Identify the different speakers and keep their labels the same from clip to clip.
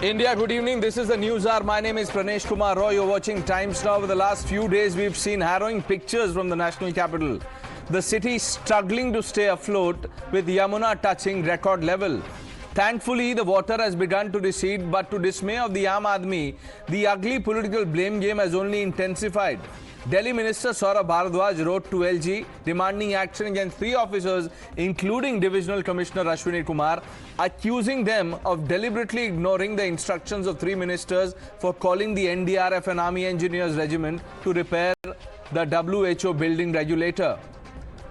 Speaker 1: India, good evening. This is the Newshour. My name is Pranesh Roy. You're watching Times Now. Over the last few days, we've seen harrowing pictures from the national capital. The city struggling to stay afloat with Yamuna touching record level. Thankfully, the water has begun to recede, but to dismay of the Aam Aadmi, the ugly political blame game has only intensified. Delhi Minister Saurabh Bhardwaj wrote to LG demanding action against 3 officers, including Divisional Commissioner Ashwini Kumar, accusing them of deliberately ignoring the instructions of 3 ministers for calling the NDRF and Army Engineers Regiment to repair the WHO building regulator.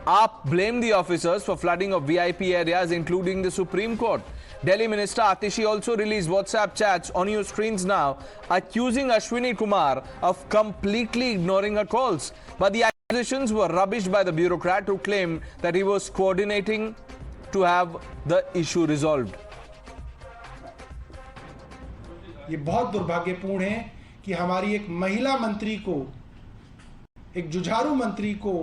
Speaker 1: AAP blamed the officers for flooding of VIP areas, including the Supreme Court. Delhi Minister Atishi also released WhatsApp chats on your screens now, accusing Ashwini Kumar of completely ignoring her calls. But the accusations were rubbished by the bureaucrat who claimed that he was coordinating to have the issue resolved.
Speaker 2: ये बहुत दुर्भाग्यपूर्ण है कि हमारी एक महिला मंत्री को, एक जुझारू मंत्री को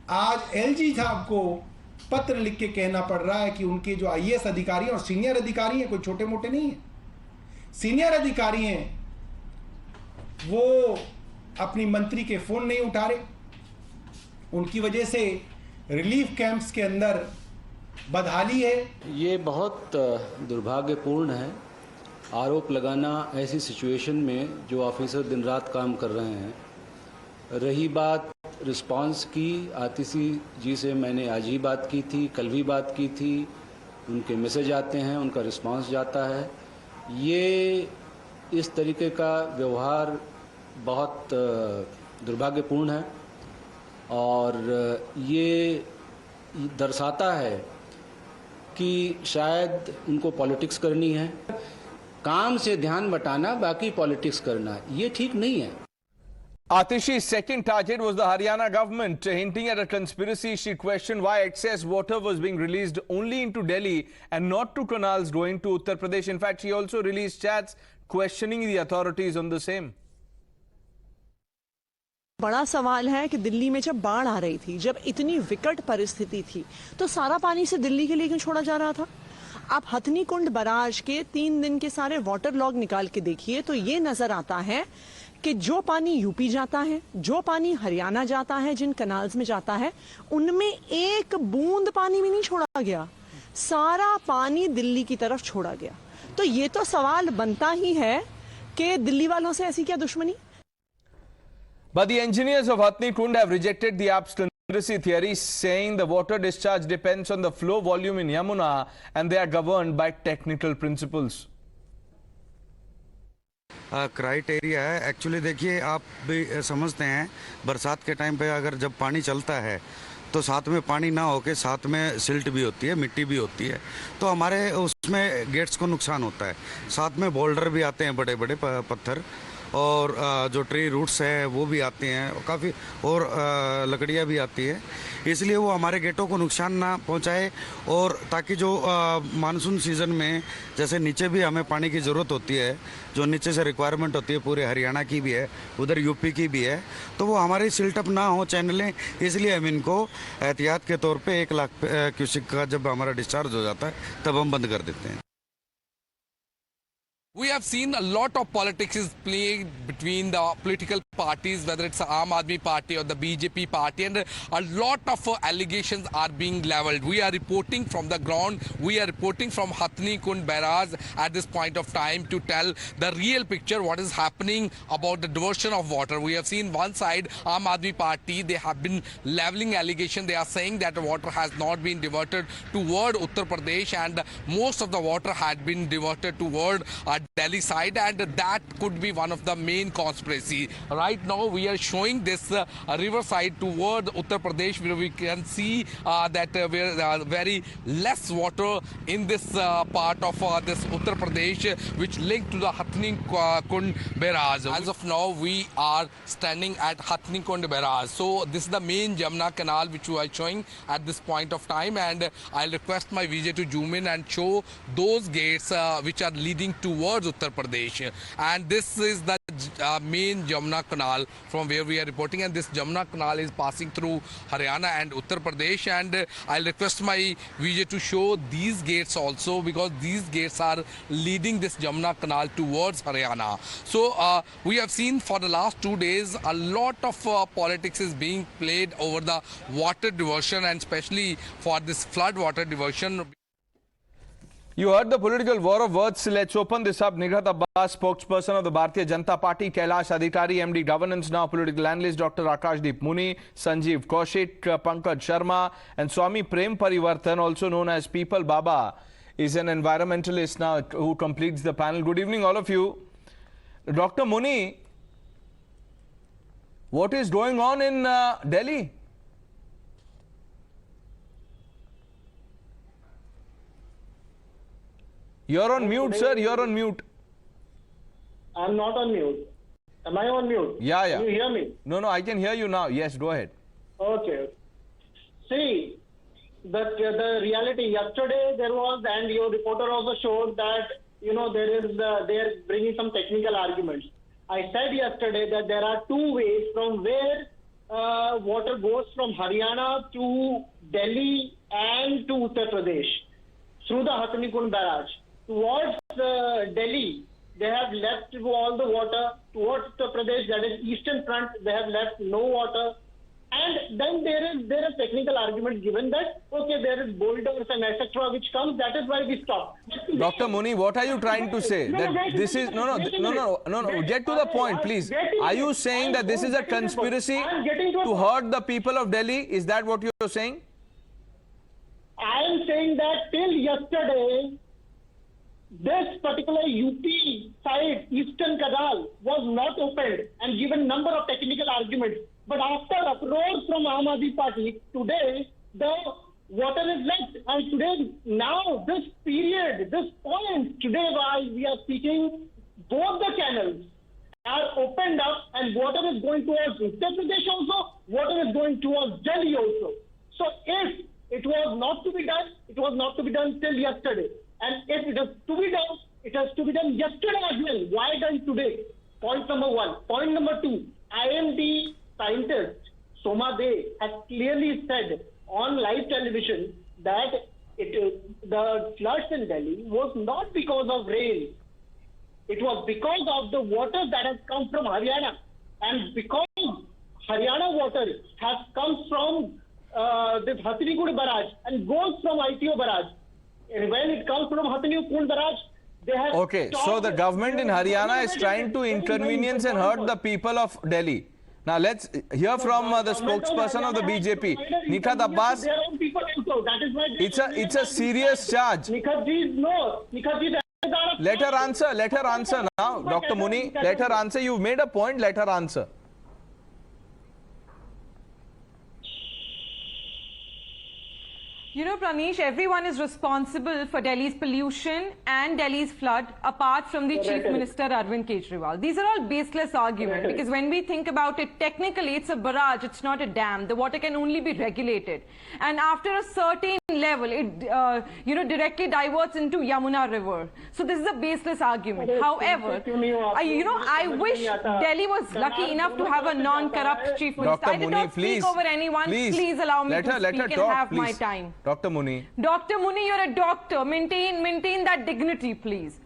Speaker 2: आज एलजी साहब को पत्र लिख के कहना पड़ रहा है कि उनके जो आईएएस अधिकारी और सीनियर अधिकारी हैं, कोई छोटे मोटे नहीं हैं, सीनियर अधिकारी हैं, वो अपनी मंत्री के फोन नहीं उठा रहे। उनकी वजह से रिलीफ कैंप्स के अंदर बदहाली है।
Speaker 3: ये बहुत दुर्भाग्यपूर्ण है आरोप लगाना ऐसी सिचुएशन में जो ऑफिसर दिन रात काम कर रहे हैं। रही बात रिस्पांस की, आतिशी जी से मैंने आज ही बात की थी, कल भी बात की थी, उनके मैसेज आते हैं, उनका रिस्पांस जाता है। ये इस तरीके का व्यवहार बहुत दुर्भाग्यपूर्ण है और ये दर्शाता है कि शायद उनको पॉलिटिक्स करनी है। काम से ध्यान बटाना, बाकी पॉलिटिक्स करना, ये ठीक नहीं है।
Speaker 1: Atishi's second target was the Haryana government. Hinting at a conspiracy, she questioned why excess water was being released only into Delhi and not to canals going to Uttar Pradesh. In fact, she also released chats questioning the authorities on the same.
Speaker 4: बड़ा सवाल है कि दिल्ली में जब बाढ़ आ रही थी, जब इतनी विकट परिस्थिति थी, तो सारा पानी से दिल्ली के लिए क्यों छोड़ा जा रहा था? आप हथनीकुंड बराज के 3 दिन के सारे वाटर लॉग निकाल के देखिए तो ये नजर आता है कि जो पानी यूपी जाता है, जो पानी हरियाणा जाता है, जिन कनाल्स में जाता है, उनमें एक बूंद पानी भी नहीं छोड़ा गया। सारा पानी दिल्ली की तरफ छोड़ा गया। तो ये तो सवाल बनता ही है कि दिल्ली वालों से ऐसी क्या दुश्मनी?
Speaker 1: But the engineers of Hathnikund have rejected the AAP's conspiracy theory, saying the water discharge depends on the flow volume in Yamuna and they are governed by technical principles.
Speaker 5: Criteria है। एक्चुअली देखिए, आप भी समझते हैं बरसात के time पे अगर जब पानी चलता है तो साथ में पानी ना होके साथ में सिल्ट भी होती है, मिट्टी भी होती है, तो हमारे उसमें गेट्स को नुकसान होता है। साथ में बोल्डर भी आते हैं, बड़े बड़े पत्थर, और जो ट्री रूट्स हैं वो भी आते हैं, काफ़ी और लकड़ियाँ भी आती है। इसलिए वो हमारे गेटों को नुकसान ना पहुंचाए और ताकि जो मानसून सीज़न में जैसे नीचे भी हमें पानी की ज़रूरत होती है, जो नीचे से रिक्वायरमेंट होती है, पूरे हरियाणा की भी है, उधर यूपी की भी है, तो वो हमारी सिल्टअप ना हो चैनलें, इसलिए हम इनको एहतियात के तौर पे 1 लाख क्यूसिक का जब हमारा डिस्चार्ज हो जाता है तब हम बंद कर देते हैं।
Speaker 6: We have seen a lot of politics is playing between the political parties, whether it's the Aam Aadmi Party or the BJP party, and a lot of allegations are being leveled. We are reporting from the ground. We are reporting from Hathnikund barrage at this point of time to tell the real picture, what is happening about the diversion of water. We have seen one side, Aam Aadmi Party, they have been leveling allegations. They are saying that the water has not been diverted toward Uttar Pradesh and most of the water had been diverted toward Delhi side, and that could be one of the main conspiracy. Right now we are showing this river side toward Uttar Pradesh, where we can see that very less water in this part of this Uttar Pradesh, which linked to the Hathnikund barrage. As of now we are standing at Hathnikund barrage. So this is the main Yamuna canal which we are showing at this point of time, and I'll request my VJ to zoom in and show those gates which are leading towards towards Uttar Pradesh. And this is the main Yamuna Canal from where we are reporting, and this Yamuna Canal is passing through Haryana and Uttar Pradesh. And I'll request my VJ to show these gates also, because these gates are leading this Yamuna Canal towards Haryana. So we have seen for the last 2 days a lot of politics is being played over the water diversion, and especially for this flood water diversion.
Speaker 1: You heard the political war of words. Let's open this up. Nighat Abbas, spokesperson of the Bharatiya Janata Party, Kailash Adhikari, MD Governance Now, political analyst, Dr. Akash Deep Muni, Sanjeev Kaushik, Pankaj Sharma, and Swami Prem Parivartan, also known as People Baba, is an environmentalist now who completes the panel. Good evening, all of you. Dr. Muni, what is going on in Delhi? You're on mute, sir. You're on mute.
Speaker 7: I'm not on mute. Am I on mute?
Speaker 1: Yeah.
Speaker 7: Can you hear me?
Speaker 1: No, I can hear you now. Yes, go ahead.
Speaker 7: Okay. See, the reality yesterday there was, and your reporter also showed that, they're bringing some technical arguments. I said yesterday that there are two ways from where water goes from Haryana to Delhi and to Uttar Pradesh through the Hathnikund barrage. Towards Delhi, they have left all the water. Towards Uttar Pradesh, that is eastern front, they have left no water. And then there is technical argument given that, okay, there is boulders and etc. which comes, that is why we stop.
Speaker 1: Dr. Muni, what are you trying to say? That this is, no, get to the point, please. Are you saying that this is a conspiracy to hurt the people of Delhi? Is that what you're saying?
Speaker 7: I am saying that till yesterday, this particular UP side, Eastern Canal, was not opened and given number of technical arguments. But after uproar from Aam Aadmi Party, today the water is left. And today, now, this period, this point, today while we are speaking, both the canals are opened up and water is going towards Uttar Pradesh also, water is going towards Delhi also. So if it was not to be done, it was not to be done till yesterday. And if it is to be done, it has to be done yesterday as well. Why done today? Point number one. Point number two, IMD scientist Soma De has clearly said on live television that the floods in Delhi was not because of rain. It was because of the water that has come from Haryana. And because Haryana water has come from this Hathnikund barrage and goes from ITO barrage. And when it comes from Hathnikund barrage, they have...
Speaker 1: Okay, so the government in Haryana is trying to inconvenience and hurt the people of Delhi. Now let's hear from the spokesperson of the BJP, Nighat Abbas. It's a serious charge. Let her answer now, Dr. Muni. Let her answer. You've made a point. Let her answer.
Speaker 8: You know, Pranesh, everyone is responsible for Delhi's pollution and Delhi's flood, apart from the Chief Minister Arvind Kejriwal. These are all baseless arguments, because when we think about it, technically it's a barrage, it's not a dam. The water can only be regulated. And after a certain level, it directly diverts into Yamuna River. So this is a baseless argument. However, I wish Delhi was lucky enough to have a non-corrupt Chief Minister.
Speaker 1: Dr.
Speaker 8: I did not speak over anyone. Please allow me to speak and have my time.
Speaker 1: Dr. Muni.
Speaker 8: Dr. Muni, you're a doctor. Maintain that dignity, please.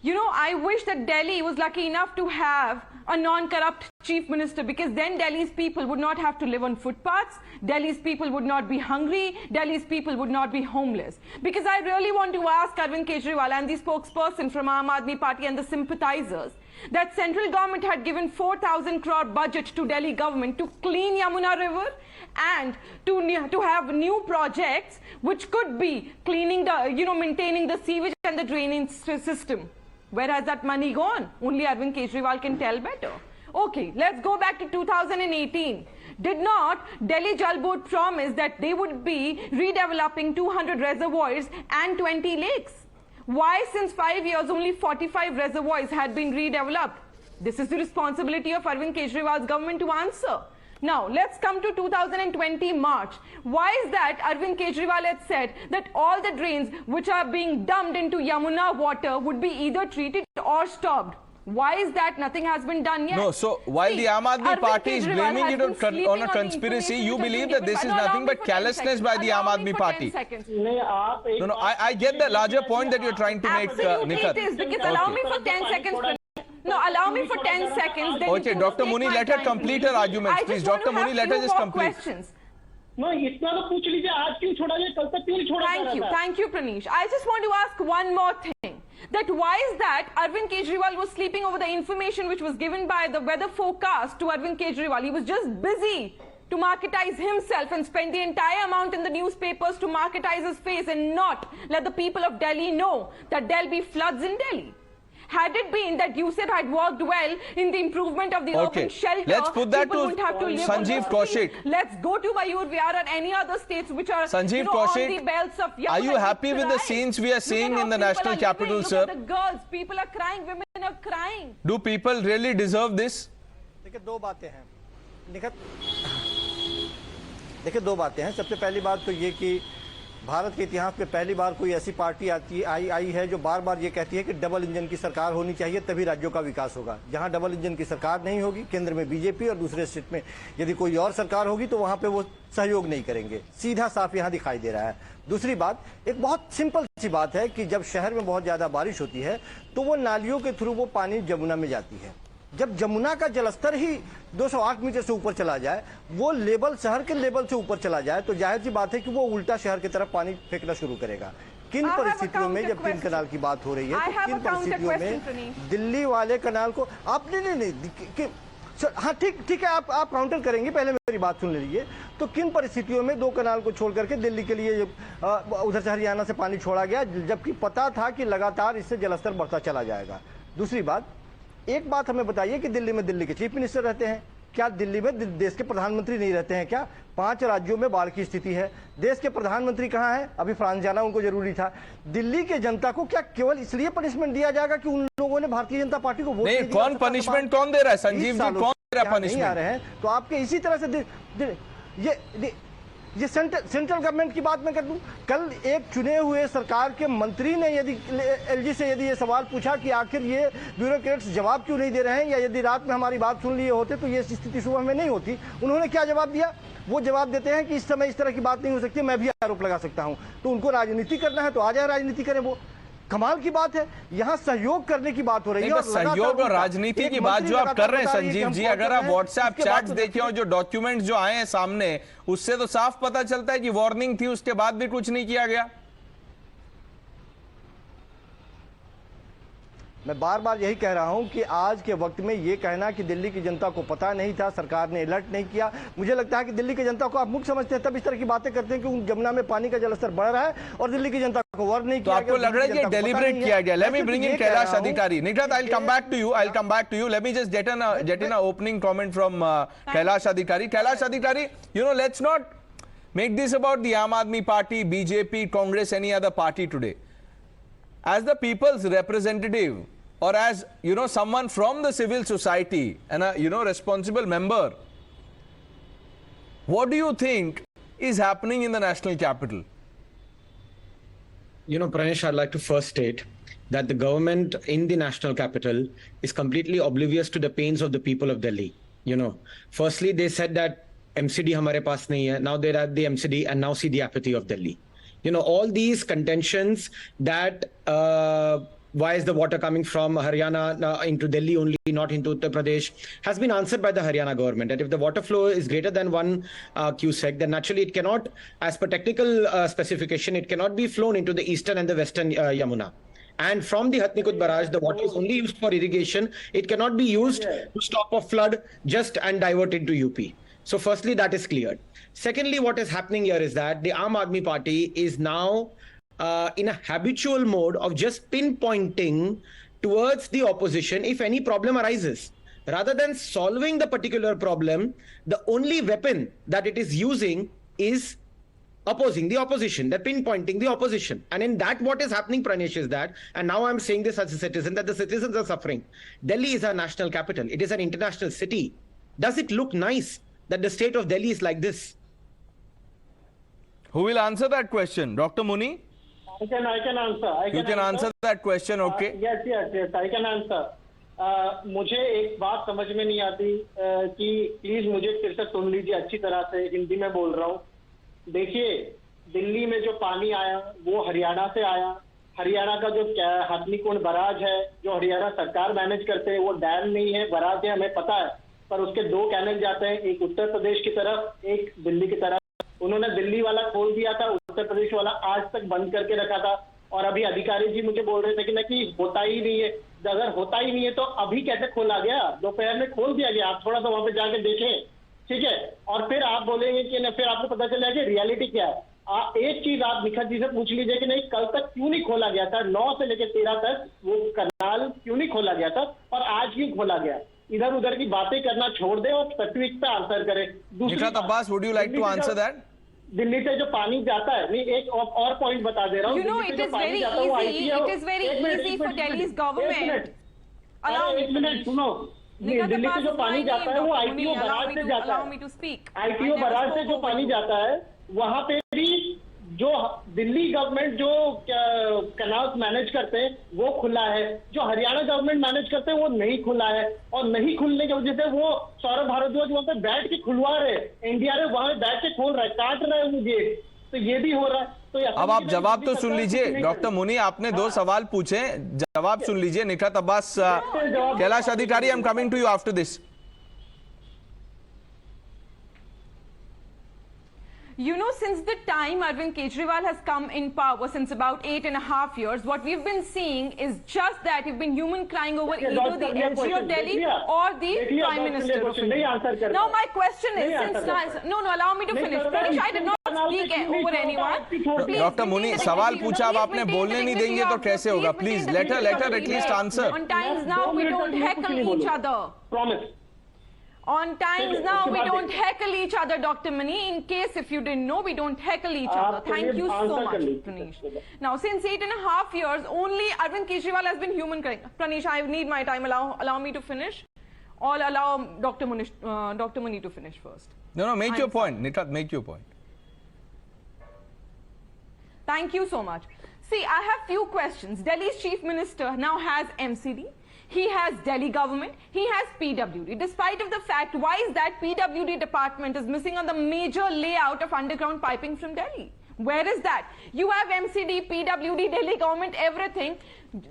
Speaker 8: You know, I wish that Delhi was lucky enough to have a non-corrupt chief minister, because then Delhi's people would not have to live on footpaths, Delhi's people would not be hungry, Delhi's people would not be homeless. Because I really want to ask Arvind Kejriwal and the spokesperson from Aam Aadmi Party and the sympathizers, that central government had given 4,000 crore budget to Delhi government to clean Yamuna River and to have new projects which could be cleaning the, maintaining the sewage and the drainage system. Where has that money gone? Only Arvind Kejriwal can tell better. Okay, let's go back to 2018. Did not Delhi Jal Board promise that they would be redeveloping 200 reservoirs and 20 lakes? Why since 5 years only 45 reservoirs had been redeveloped? This is the responsibility of Arvind Kejriwal's government to answer. Now, let's come to 2020 March. Why is that Arvind Kejriwal had said that all the drains which are being dumped into Yamuna water would be either treated or stopped? Why is that nothing has been done yet?
Speaker 1: No, so while the Aam Aadmi Party is blaming it on a conspiracy, you believe that this is nothing but carelessness by the Aam Aadmi Party. No, I get the larger point that you're trying to make, Nighat.
Speaker 8: It is, because allow me for 10 seconds. No, allow me for 10 seconds.
Speaker 1: Okay, Dr. Muni, let her complete her arguments, please. Dr. Muni, let her just complete.
Speaker 7: No, इतना तो पूछ लीजिए, आज क्यों छोड़ा जाए, कल तक क्यों नहीं छोड़ा जा रहा था?
Speaker 8: Thank you, Pranesh. I just want to ask one more thing. That why is that Arvind Kejriwal was sleeping over the information which was given by the weather forecast to Arvind Kejriwal? He was just busy to marketize himself and spend the entire amount in the newspapers to marketize his face and not let the people of Delhi know that there'll be floods in Delhi. Had it been that USEP had worked well in the improvement of the urban shelter,
Speaker 1: let's put that to Sanjeev Kaushik.
Speaker 8: Let's go to Mayur Vihar and any other states which are
Speaker 1: Sanjeev
Speaker 8: Kaushik, on the belts of Yamuna.
Speaker 1: Are you happy with the scenes we are seeing in the national capital, sir?
Speaker 8: Look at the girls, people are crying, women are crying.
Speaker 1: Do people really deserve this?
Speaker 9: देखिए दो बातें हैं निखत, देखिए दो बातें हैं। सबसे पहली बात तो ये कि भारत के इतिहास में पहली बार कोई ऐसी पार्टी आई है जो बार बार ये कहती है कि डबल इंजन की सरकार होनी चाहिए तभी राज्यों का विकास होगा। जहां डबल इंजन की सरकार नहीं होगी, केंद्र में बीजेपी और दूसरे स्टेट में यदि कोई और सरकार होगी तो वहां पे वो सहयोग नहीं करेंगे। सीधा साफ यहां दिखाई दे रहा है। दूसरी बात, एक बहुत सिंपल सी बात है कि जब शहर में बहुत ज्यादा बारिश होती है तो वो नालियों के थ्रू वो पानी जमुना में जाती है। जब जमुना का जलस्तर ही 208 मीटर से ऊपर चला जाए, वो लेवल शहर के लेवल से ऊपर चला जाए, तो जाहिर सी बात है कि वो उल्टा शहर की तरफ पानी फेंकना शुरू करेगा। किन परिस्थितियों में, जब तीन कनाल की बात हो रही है तो किन परिस्थितियों में दिल्ली वाले कनाल को आप नहीं हाँ ठीक है, आप काउंटर करेंगे, पहले मेरी बात सुन लीजिए। तो किन परिस्थितियों में दो कनाल को छोड़ करके दिल्ली के लिए उधर से हरियाणा से पानी छोड़ा गया, जबकि पता था कि लगातार इससे जलस्तर बढ़ता चला जाएगा। दूसरी बात, एक बात हमें बताइए कि दिल्ली में दिल्ली के चीफ मिनिस्टर रहते हैं क्या? दिल्ली में देश के प्रधानमंत्री नहीं रहते हैं क्या? 5 राज्यों में बाढ़ की स्थिति है, देश के प्रधानमंत्री कहाँ हैं? अभी फ्रांस जाना उनको जरूरी था। दिल्ली के जनता को क्या केवल इसलिए पनिशमेंट दिया जाएगा कि उन लोगों ने भारतीय जनता पार्टी को वोट नहीं दिया?
Speaker 1: कौन पनिशमेंट कौन दे रहा है संजीव जी? कौन दे रहा है पनिशमेंट?
Speaker 9: नहीं आ रहे हैं तो आपके इसी तरह से ये सेंट्रल गवर्नमेंट की बात मैं कर दूं। कल एक चुने हुए सरकार के मंत्री ने यदि एलजी से यदि ये सवाल पूछा कि आखिर ये ब्यूरोक्रेट्स जवाब क्यों नहीं दे रहे हैं, या यदि रात में हमारी बात सुन लिए होते तो ये स्थिति सुबह में नहीं होती, उन्होंने क्या जवाब दिया? वो जवाब देते हैं कि इस समय इस तरह की बात नहीं हो सकती, मैं भी आरोप लगा सकता हूं। तो उनको राजनीति करना है तो आ जाए राजनीति करें। वो कमाल की बात है, यहाँ सहयोग करने की बात हो रही है।
Speaker 1: सहयोग और राजनीति की बात जो आप कर रहे हैं संजीव जी, अगर आप व्हाट्सएप चैट्स देखें और जो डॉक्यूमेंट्स जो आए हैं सामने, उससे तो साफ पता चलता है कि वार्निंग थी, उसके बाद भी कुछ नहीं किया गया।
Speaker 9: मैं बार बार यही कह रहा हूं कि आज के वक्त में ये कहना कि दिल्ली की जनता को पता नहीं था, सरकार ने अलर्ट नहीं किया, मुझे लगता है कि दिल्ली की जनता को आप मुक्त समझते हैं, तब इस तरह की बातें करते हैं कि जमुना में पानी का जलस्तर बढ़ रहा है और दिल्ली की जनता को वार्न नहीं किया।
Speaker 1: तो आपको लग रहा है कि डेलिब्रेट किया गया? Let me bring in Kailash अधिकारी। Nighat, I'll come back to you. Let me just get in a opening comment from Kailash Adhikari. Kailash Adhikari, let's not make this about the Aam Aadmi Party, BJP, Congress, any other party today. As the people's representative, or as someone from the civil society and a responsible member, what do you think is happening in the national capital?
Speaker 10: Pranesh, I'd like to first state that the government in the national capital is completely oblivious to the pains of the people of Delhi. Firstly, they said that MCD hamare paas nahi hai. Now they're at the MCD and now see the apathy of Delhi. All these contentions that why is the water coming from Haryana into Delhi only, not into Uttar Pradesh, has been answered by the Haryana government. And if the water flow is greater than 1 cubic, then naturally it cannot, as per technical specification, it cannot be flown into the eastern and the western Yamuna. And from the Hathnikund barrage, the water is only used for irrigation. It cannot be used to stop a flood and divert into UP. So firstly, that is cleared. Secondly, what is happening here is that the Aam Aadmi Party is now in a habitual mode of just pinpointing towards the opposition if any problem arises. Rather than solving the particular problem, the only weapon that it is using is opposing the opposition, they're pinpointing the opposition. And in that, what is happening, Pranesh, is that, and now I'm saying this as a citizen, that the citizens are suffering. Delhi is our national capital. It is an international city. Does it look nice that the state of Delhi is like this?
Speaker 1: Who will answer that question? Dr. Muni?
Speaker 7: I can answer.
Speaker 1: You can answer that question, okay?
Speaker 7: Yes, I can answer. मुझे एक बात समझ में नहीं आती कि please मुझे फिर से सुन लीजिए अच्छी तरह से, हिंदी में बोल रहा हूँ. देखिए, दिल्ली में जो पानी आया वो हरियाणा से आया. हरियाणा का जो हथनीकुंड बराज है, जो हरियाणा सरकार मैनेज करते हैं, वो डैम नहीं है, बराज है, हमें पता है. पर उसके 2 कैनल जाते हैं, एक उत्तर प्रदेश की तरफ, एक दिल्ली की तरफ. उन्होंने दिल्ली वाला खोल दिया था, उत्तर प्रदेश वाला आज तक बंद करके रखा था. और अभी अधिकारी जी मुझे बोल रहे थे कि होता ही नहीं है. अगर होता ही नहीं है तो अभी कैसे खोला गया? दोपहर में खोल दिया गया. आप थोड़ा सा वहां पे जाके देखें, ठीक है? और फिर आप बोलेंगे कि फिर आपको पता चलेगा कि रियलिटी क्या है. एक चीज आप निखत जी से पूछ लीजिए कि नहीं, कल तक क्यों नहीं खोला गया था? 9 से लेकर 13 तक वो कनाल क्यों नहीं खोला गया था, और आज क्यों खोला गया? इधर उधर की बातें करना छोड़ दे और स्पेसिफिक पे आंसर करें.
Speaker 1: Nikhat Abbas, would you like to answer that?
Speaker 7: Delhi से जो पानी जाता है, नहीं, एक और पॉइंट बता दे रहा हूँ.
Speaker 8: You know, it is very easy for Delhi's government.
Speaker 7: एक मिनट सुनो. दिल्ली से जो पानी जाता है वो आईटीओ बराज से जाता है. आईटीओ बराज से जो पानी जाता है, वहां पे भी जो दिल्ली गवर्नमेंट जो कैनाल्स मैनेज करते हैं वो खुला है, जो हरियाणा गवर्नमेंट मैनेज करते हैं वो नहीं खुला है. और नहीं खुलने की वजह से वो सौरभ भारद्वाज वहां पे बैठ के खुलवा रहे, एनडीआरएफ वहां पे बैठ के खोल रहा है, काट रहा है वो गेट. तो ये भी हो रहा है. तो
Speaker 1: अब आप जवाब तो सुन लीजिए. डॉक्टर मुनी, आपने 2 सवाल पूछे, जवाब सुन लीजिए. Nikhat Abbas, Kailash Adhikari, I am coming to you after this.
Speaker 8: You know, since the time Arvind Kejriwal has come in power, since about 8.5 years, what we've been seeing is just that you've been human crying over either the LG of Delhi or the Prime Minister of India. Now my question is, since no, allow me to finish. Pranesh, I did not speak over anyone.
Speaker 1: Doctor Muni, सवाल पूछा, अब आपने बोलने नहीं देंगे तो कैसे होगा? Please let her at least answer.
Speaker 8: On times now we don't heckle each other.
Speaker 7: Promise.
Speaker 8: On times now we don't heckle each other, Dr. Mani. In case if you didn't know, we don't heckle each other. Thank you so much, Pranesh. Now, since 8.5 years, only Arvind Kejriwal has been human crying. Pranesh, I need my time. Allow me to finish, or allow Dr. Mani to finish first.
Speaker 1: No, make your point, Nithat. Make your point.
Speaker 8: Thank you so much. See, I have few questions. Delhi's Chief Minister now has MCD. He has Delhi government, he has PWD. Despite of the fact, why is that PWD department is missing on the major layout of underground piping from Delhi? Where is that? You have MCD, PWD, Delhi government, everything.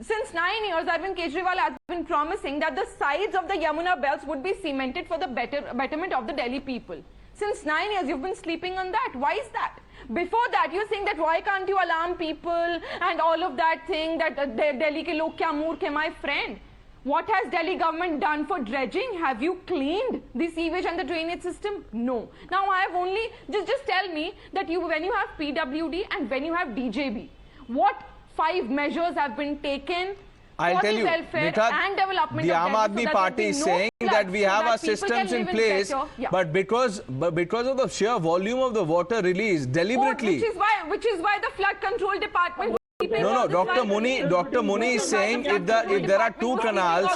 Speaker 8: Since 9 years, Arvind Kejriwal has been promising that the sides of the Yamuna belts would be cemented for the betterment of the Delhi people. Since 9 years, you've been sleeping on that. Why is that? Before that, you're saying that why can't you alarm people and all of that thing that Delhi ke log kya moorkh hai, my friend. What has Delhi government done for dredging? Have you cleaned the sewage and the drainage system? No. Now I have only, just tell me that when you have PWD and when you have DJB, what 5 measures have been taken
Speaker 1: I'll tell you,
Speaker 8: Nithat, and development
Speaker 1: the
Speaker 8: of
Speaker 1: Aam Aadmi Party is saying that we have our systems in place, but because of the sheer volume of the water released deliberately.
Speaker 8: Which is why the flood control department.
Speaker 1: No, Dr. Muni is saying if there are 2 canals.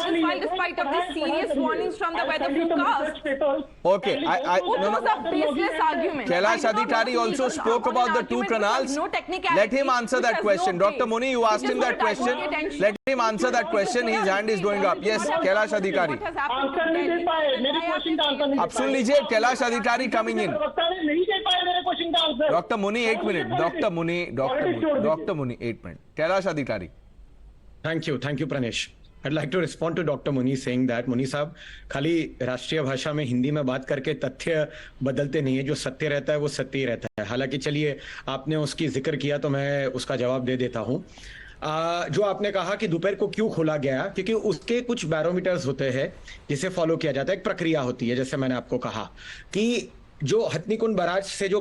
Speaker 8: Despite of the serious warnings from the weather forecast.
Speaker 1: Okay,
Speaker 8: Those are baseless arguments.
Speaker 1: Kailash Adhikari also spoke about the 2 canals. Let him answer that question. Dr. Muni, you asked him that question. Let him answer that question. His hand is going up. Yes, Kailash Adhikari. अब सुन लीजिए, कैलाश अधिकारी coming in. Doctor Muni 1 minute. Doctor Muni 8 minute. Kailash अधिकारी.
Speaker 10: Thank you, Pranesh. I'd like to respond to Dr. Muni saying that Muni साहब खाली राष्ट्रीय भाषा में हिंदी में बात करके तथ्य बदलते नहीं है. जो सत्य रहता है वो सत्य ही रहता है. हालांकि चलिए, आपने उसकी जिक्र किया तो मैं उसका जवाब दे देता हूं. जो आपने कहा कि दोपहर को क्यों खोला गया, क्योंकि उसके कुछ बैरोमीटर्स होते हैं जिसे फॉलो किया जाता है. एक प्रक्रिया होती है, जैसे मैंने आपको कहा कि जो हथनीकुंड बराज से जो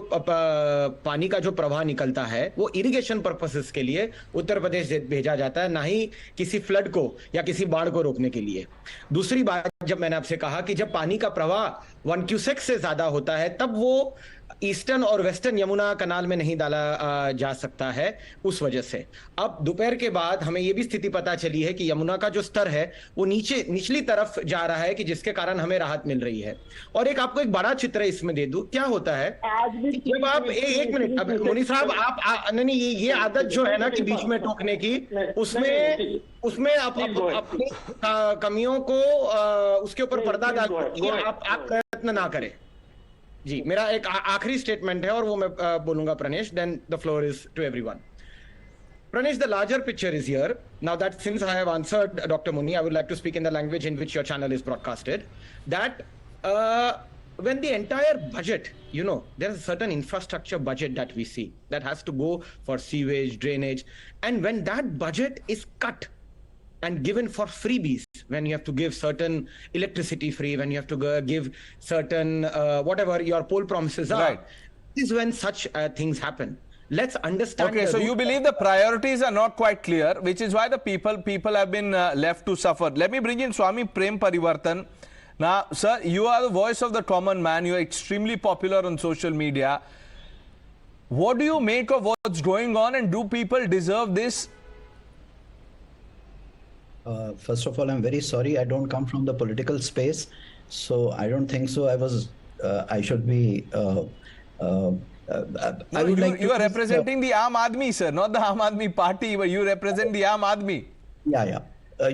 Speaker 10: पानी का जो प्रवाह निकलता है वो इरिगेशन पर्पसेस के लिए उत्तर प्रदेश भेजा जाता है, ना ही किसी फ्लड को या किसी बाढ़ को रोकने के लिए. दूसरी बात, जब मैंने आपसे कहा कि जब पानी का प्रवाह 1 क्यूसेक से ज्यादा होता है तब वो ईस्टर्न और वेस्टर्न यमुना कनाल में नहीं डाला जा सकता है उस वजह से। अब दोपहर के बाद हमें यह भी स्थिति पता चली है कि यमुना का जो स्तर है वो निचली तरफ जा रहा है, कि जिसके कारण हमें राहत मिल रही है। और एक आपको एक बड़ा चित्र इसमें दे दूं, क्या होता है जब आप एक मिनट, अब मुनी साहब आप नहीं, ये आदत जो है ना कि बीच में टोकने की, उसमें आप अपनी कमियों को उसके ऊपर पर्दा डाल, आप प्रयत्न ना करें जी। मेरा एक आखिरी स्टेटमेंट है और वो मैं बोलूंगा Pranesh, then the floor is to everyone. Pranesh, the larger picture is here. Now that since I have answered Dr. Muni, I would like to speak in the language in which your channel is broadcasted. That when the entire budget, you know, there is a certain infrastructure budget that we see that has to go for sewage, drainage. And when that budget is cut and given for freebies, when you have to give certain electricity free, when you have to give certain whatever your poll promises are, right, is when such things happen. Let's understand.
Speaker 1: Okay, so you believe the priorities are not quite clear, which is why the people have been left to suffer. Let me bring in Swami Prem Parivartan. Now, sir, you are the voice of the common man. You are extremely popular on social media. What do you make of what's going on, and do people deserve this?
Speaker 11: First of all, I'm very sorry. I don't come from the political space, so I don't think so. I should be. I would like.
Speaker 1: You are representing the Aam Aadmi, sir, not the Aam Aadmi party, but you represent the Aam Aadmi.
Speaker 11: Yeah.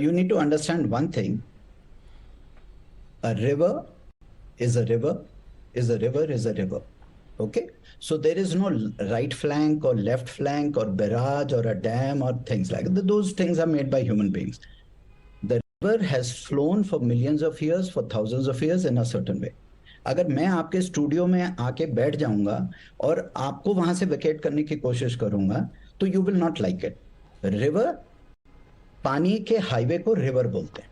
Speaker 11: You need to understand one thing. A river is a river, is a river, is a river. Okay? So there is no right flank or left flank or barrage or a dam or things like that. Those things are made by human beings. The river has flown for millions of years, for thousands of years in a certain way. अगर मैं आपके studio में आके बैठ जाऊंगा और आपको वहां से वेकेट करने की कोशिश करूंगा तो you will not like it. River, पानी के हाईवे को रिवर बोलते हैं।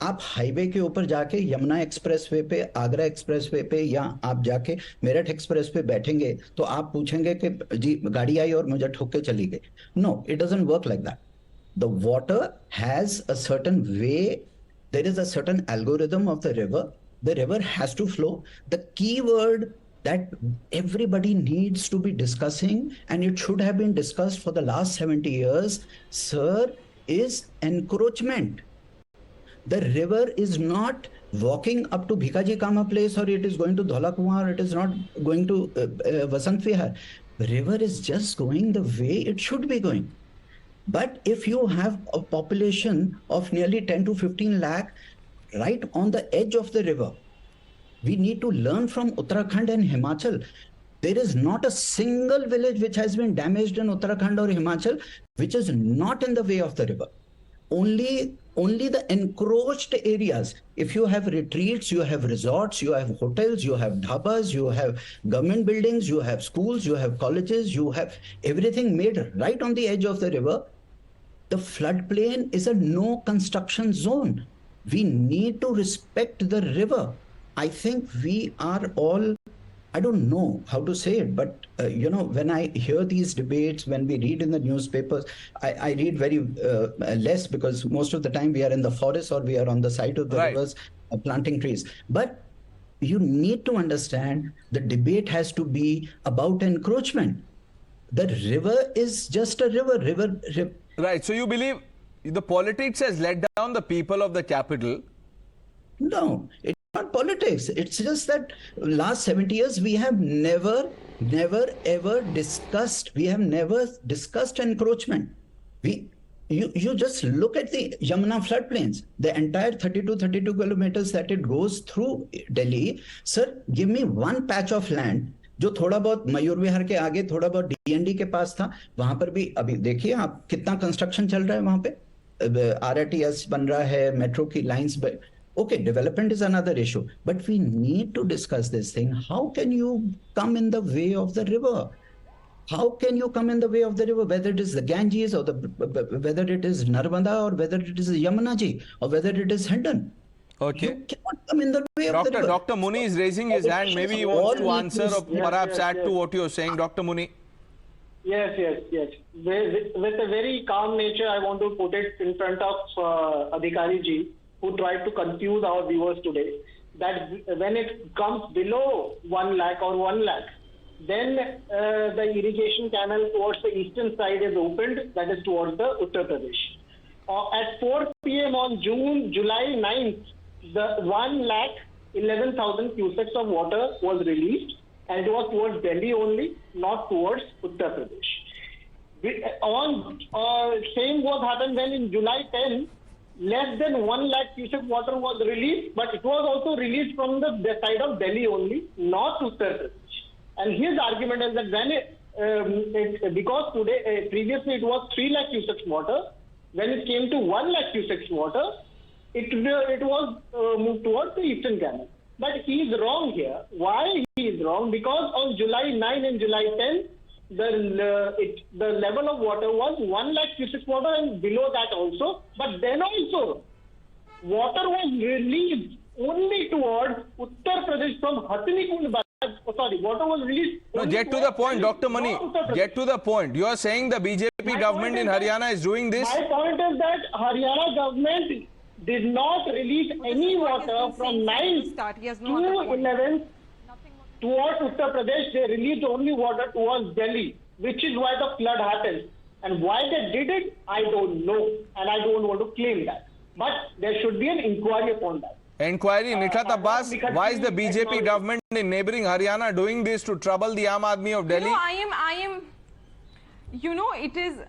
Speaker 11: आप हाईवे के ऊपर जाके यमुना एक्सप्रेसवे पे, आगरा एक्सप्रेसवे पे, या आप जाके मेरठ एक्सप्रेस पे बैठेंगे तो आप पूछेंगे कि जी गाड़ी आई और मुझे ठोक के चली गई। No, it doesn't work like that. The water has a certain way, there is a certain algorithm of the river. The river has to flow. The key word that everybody needs to be discussing, and it should have been discussed for the last 70 years, sir, is encroachment. The river is not walking up to Bhikaji Kama place, or it is going to Dhola Kuan, or it is not going to Vasant Vihar. The river is just going the way it should be going. But if you have a population of nearly 10 to 15 lakh right on the edge of the river, we need to learn from Uttarakhand and Himachal. There is not a single village which has been damaged in Uttarakhand or Himachal which is not in the way of the river. Only the encroached areas. If you have retreats, you have resorts, you have hotels, you have dhabas, you have government buildings, you have schools, you have colleges, you have everything made right on the edge of the river. The floodplain is a no construction zone. We need to respect the river. I think we are all, I don't know how to say it, but you know, when I hear these debates, when we read in the newspapers, I read very less because most of the time we are in the forest or we are on the side of the rivers planting trees. But you need to understand the debate has to be about encroachment. The river is just a river.
Speaker 1: Right. So you believe the politics has let down the people of the capital?
Speaker 11: No, it's not politics. It's just that last 70 years we have never ever discussed. We have never discussed encroachment. You just look at the Yamuna floodplains, the entire 32 kilometers that it goes through Delhi. Sir, give me one patch of land जो थोड़ा बहुत मयूर विहार के आगे, थोड़ा बहुत DND के पास था, वहां पर भी अभी देखिए आप कितना कंस्ट्रक्शन चल रहा है वहां पे। RITS बन रहा है, मेट्रो की lines. Okay, development is another issue, but we need to discuss this thing. How can you come in the way of the river? How can you come in the way of the river, whether it is the Ganges or whether it is Narmada or whether it is Yamuna ji or whether it is Hendon?
Speaker 1: Okay.
Speaker 11: You cannot come in the way of the river.
Speaker 1: Dr. Muni is raising his hand. Maybe he wants to answer or perhaps add to what you are saying. Dr. Muni.
Speaker 7: Yes. With a very calm nature, I want to put it in front of Adhikari ji, who tried to confuse our viewers today, that when it comes below 1 lakh or 1 lakh, then the irrigation canal towards the eastern side is opened, that is towards the Uttar Pradesh. At 4 p.m. on July 9th, the 1,11,000 cusecs of water was released, and it was towards Delhi only, not towards Uttar Pradesh. Same what happened when in July 10, less than 1 lakh cusecs water was released, but it was also released from the side of Delhi only, not Uttar Pradesh. And his argument is that when because today, previously it was 3 lakh cusecs water, when it came to 1 lakh cusecs water, it was moved towards the eastern canal. But he is wrong here. Why he is wrong? Because on July 9 and July 10, the level of water was 1 lakh cusecs water and below that also. But then also, water was released only towards Uttar Pradesh from Hathnikund barrage. Water was released.
Speaker 1: No, get to the point, Dr. Mani. Get to the point. You are saying the BJP government in Haryana is doing this?
Speaker 7: My point is that Haryana government did not release any water from 9th to 11th towards Uttar Pradesh. They released only water towards Delhi, which is why the flood happened. And why they did it, I don't know. And I don't want to claim that. But there should be an inquiry upon that.
Speaker 1: Inquiry, Nighat Abbas, why is the BJP government in neighboring Haryana doing this to trouble the Aam Aadmi of Delhi?
Speaker 8: It is...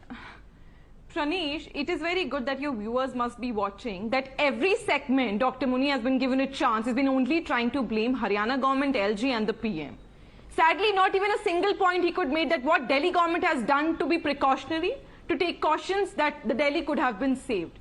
Speaker 8: Pranesh, it is very good that your viewers must be watching that every segment Dr. Muni has been given a chance. He's been only trying to blame Haryana government, LG and the PM. Sadly, not even a single point he could make that what Delhi government has done to be precautionary, to take cautions that the Delhi could have been saved.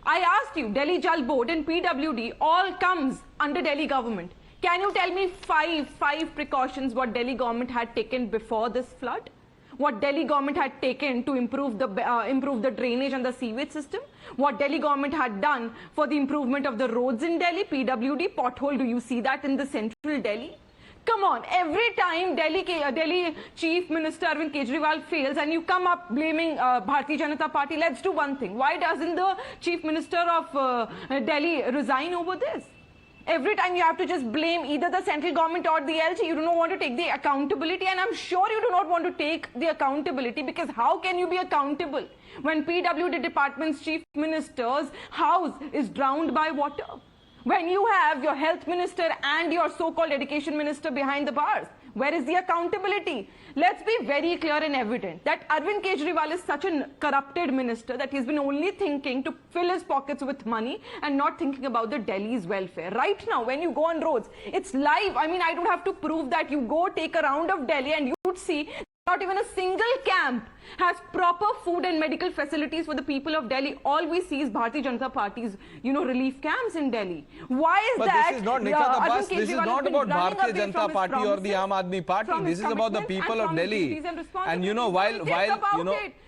Speaker 8: I asked you, Delhi Jal Board and PWD all comes under Delhi government. Can you tell me five precautions what Delhi government had taken before this flood? What Delhi government had taken to improve the drainage and the sewage system, what Delhi government had done for the improvement of the roads in Delhi, PWD, pothole, do you see that in the central Delhi? Come on, every time Delhi Chief Minister Arvind Kejriwal fails and you come up blaming Bharatiya Janata Party, let's do one thing. Why doesn't the Chief Minister of Delhi resign over this? Every time you have to just blame either the central government or the LG. You do not want to take the accountability, and I'm sure you do not want to take the accountability, because how can you be accountable when PWD department's chief minister's house is drowned by water? When you have your health minister and your so-called education minister behind the bars? Where is the accountability? Let's be very clear and evident that Arvind Kejriwal is such a corrupted minister that he's been only thinking to fill his pockets with money and not thinking about the Delhi's welfare. Right now, when you go on roads, it's live. I mean, I don't have to prove that. You go take a round of Delhi and you would see not even a single camp has proper food and medical facilities for the people of Delhi. All we see is Bharatiya Janata Party's, relief camps in Delhi. Why is
Speaker 1: but
Speaker 8: that?
Speaker 1: This is not, Nighat Abbas, this is not about Bharatiya Janata Party or the Aam Aadmi Party. This is about the people of Delhi. And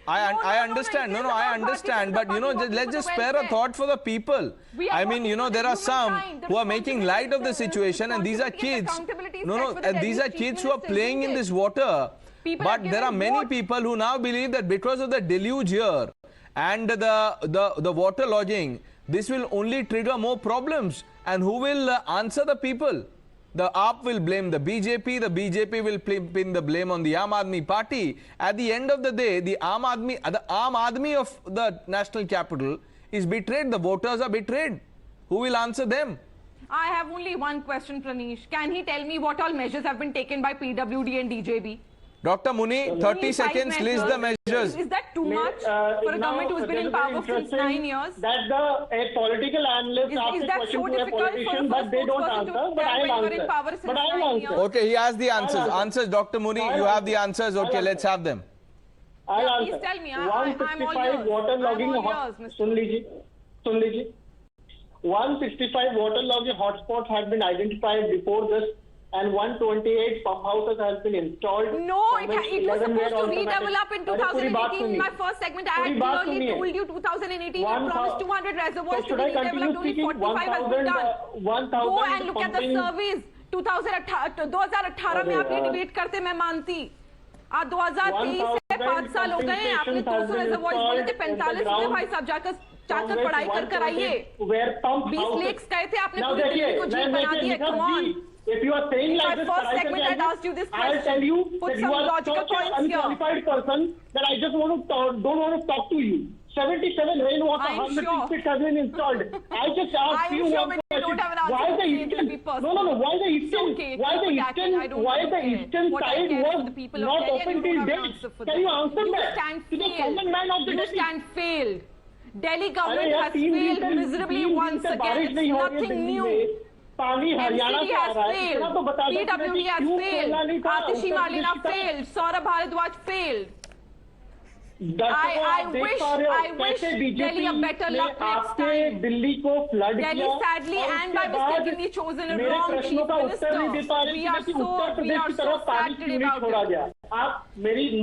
Speaker 1: I understand. I understand. But let's just spare a thought for the people. I mean, there are some who are making light of the situation, and these are kids. These are kids who are playing in this water. But there are many people who now believe that because of the deluge here and the water lodging, this will only trigger more problems. And who will answer the people? The AAP will blame the BJP will pin the blame on the Aam Aadmi Party. At the end of the day, the Aam Aadmi of the national capital is betrayed. The voters are betrayed. Who will answer them?
Speaker 8: I have only one question, Pranesh. Can he tell me what all measures have been taken by PWD and DJB?
Speaker 1: Dr. Muni, 30 seconds, list the measures.
Speaker 8: Is that too much for a government who's been in power since 9 years?
Speaker 7: That a political analyst asks a question to a politician, but they don't answer. But I'll answer.
Speaker 1: Okay, he has the answers. Answers, Dr. Muni, you have the answers. Okay, let's have them.
Speaker 7: I'll answer.
Speaker 8: Please tell me.
Speaker 7: 165 water logging. Sun लीजिए. 165 water logging hotspots have been identified before this, and 128 pump houses have been installed.
Speaker 8: No, it was supposed to redevelop in 2018. In my first segment, I had clearly told you 2018 you promised 200 reservoirs to be redeveloped. Only 45 has been done. Go and look at the surveys. 2018 में आप ये debate करते मैं मानती. आज 2023 से 5 साल हो गए हैं. आपने 200 रेजर्वॉयर्स बोले थे, 45 हुए. भाई साहब जाकर पढ़ाई कर आइए. 20 लेक्स कहे थे आपने, पूरी दिल्ली को झील बना दी है. Come on.
Speaker 7: If you are saying like this,
Speaker 8: first segment I'd asked you this
Speaker 7: I'll
Speaker 8: question.
Speaker 7: tell you
Speaker 8: Put
Speaker 7: that
Speaker 8: some
Speaker 7: you are
Speaker 8: logical
Speaker 7: such an
Speaker 8: points here.
Speaker 7: unqualified person that I just don't want to talk to you. 77 rainwater
Speaker 8: I'm
Speaker 7: harvesting
Speaker 8: sure.
Speaker 7: pits has been installed. I just asked
Speaker 8: I'm
Speaker 7: you
Speaker 8: sure,
Speaker 7: one
Speaker 8: but you don't
Speaker 7: question.
Speaker 8: have an answer
Speaker 7: Why
Speaker 8: to
Speaker 7: the
Speaker 8: say it will
Speaker 7: eastern?
Speaker 8: be personal.
Speaker 7: No. Why the
Speaker 8: It's
Speaker 7: eastern?
Speaker 8: okay.
Speaker 7: Why the
Speaker 8: Keep attacking. I
Speaker 7: eastern?
Speaker 8: don't
Speaker 7: Why
Speaker 8: really
Speaker 7: the
Speaker 8: care.
Speaker 7: eastern
Speaker 8: What I
Speaker 7: side
Speaker 8: care is for
Speaker 7: was
Speaker 8: the people of
Speaker 7: not
Speaker 8: Delhi, and
Speaker 7: open
Speaker 8: you
Speaker 7: till
Speaker 8: don't have an
Speaker 7: date?
Speaker 8: answer for
Speaker 7: Can
Speaker 8: that.
Speaker 7: you answer
Speaker 8: You
Speaker 7: that?
Speaker 8: stand
Speaker 7: To the common man of the
Speaker 8: You
Speaker 7: Delhi.
Speaker 8: stand failed. Delhi
Speaker 7: अरे
Speaker 8: government
Speaker 7: यार,
Speaker 8: has
Speaker 7: 3 दिन
Speaker 8: failed
Speaker 7: से
Speaker 8: miserably
Speaker 7: 3 दिन
Speaker 8: once
Speaker 7: से
Speaker 8: again.
Speaker 7: बारिश
Speaker 8: It's
Speaker 7: नहीं हो रही है
Speaker 8: nothing
Speaker 7: दिल्ली
Speaker 8: new.
Speaker 7: में। पानी हरियाणा
Speaker 8: MCD
Speaker 7: से आ
Speaker 8: has
Speaker 7: रहा है। इतना तो
Speaker 8: failed.
Speaker 7: बता सकते हैं
Speaker 8: PWD
Speaker 7: कि
Speaker 8: has
Speaker 7: क्यों
Speaker 8: failed.
Speaker 7: खोलना नहीं था
Speaker 8: Atishi
Speaker 7: उत्तर
Speaker 8: Marlina
Speaker 7: प्रदेश की तरफ।
Speaker 8: failed. Saurabh Bhardwaj failed.
Speaker 7: दर्शकों, आप देख पा रहे हो
Speaker 8: I wish
Speaker 7: कैसे
Speaker 8: Delhi a
Speaker 7: बीजेपी
Speaker 8: better
Speaker 7: ने
Speaker 8: luck next
Speaker 7: आपके
Speaker 8: time.
Speaker 7: दिल्ली को फ्लड
Speaker 8: Delhi
Speaker 7: किया
Speaker 8: sadly
Speaker 7: और
Speaker 8: and
Speaker 7: उसके
Speaker 8: by
Speaker 7: बाद
Speaker 8: mistakenly chosen a
Speaker 7: मेरे
Speaker 8: wrong
Speaker 7: प्रश्नों
Speaker 8: chief
Speaker 7: का उत्तर नहीं दे
Speaker 8: minister.
Speaker 7: पा रहे
Speaker 8: We
Speaker 7: थे
Speaker 8: are
Speaker 7: कि उत्तर प्रदेश की
Speaker 8: so
Speaker 7: तरफ पानी
Speaker 8: sad
Speaker 7: क्यों
Speaker 8: today
Speaker 7: नहीं
Speaker 8: about
Speaker 7: छोड़ा
Speaker 8: it.
Speaker 7: गया। आप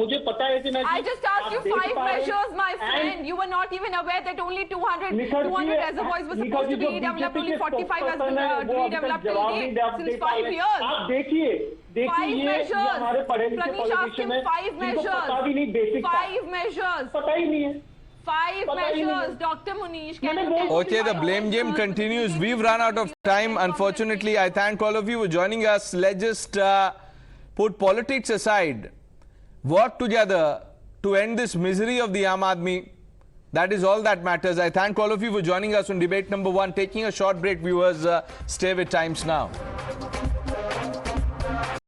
Speaker 7: मुझे पता है कि मैं
Speaker 8: I just asked you 5 measures, my friend. You were not even aware that only 200 reservoirs were supposed to be redeveloped. Only 45 has been redeveloped till date since 5 years.
Speaker 7: आप देखिए
Speaker 8: 5
Speaker 7: ये
Speaker 8: measures.
Speaker 7: हमारे पढ़े लिखे
Speaker 8: Pranesh asked
Speaker 7: पॉलिटिशियन
Speaker 8: him
Speaker 7: है
Speaker 8: 5
Speaker 7: जिनको
Speaker 8: measures.
Speaker 7: पता भी नहीं बेसिक
Speaker 8: 5 measures.
Speaker 7: पता ही नहीं है
Speaker 8: 5
Speaker 7: पता ही नहीं
Speaker 8: measures.
Speaker 7: है।
Speaker 8: Dr. Munish, can you tell me
Speaker 1: Okay, the
Speaker 8: why
Speaker 1: blame
Speaker 8: all
Speaker 1: game
Speaker 8: measures
Speaker 1: continues.
Speaker 8: were
Speaker 1: We've run out of time. Unfortunately, I thank all of you for joining us. Let's just put politics aside, work together to end this misery of the Aam Aadmi. That is all that matters. I thank all of you for joining us on debate number 1. Taking a short break, viewers. Stay with Times Now.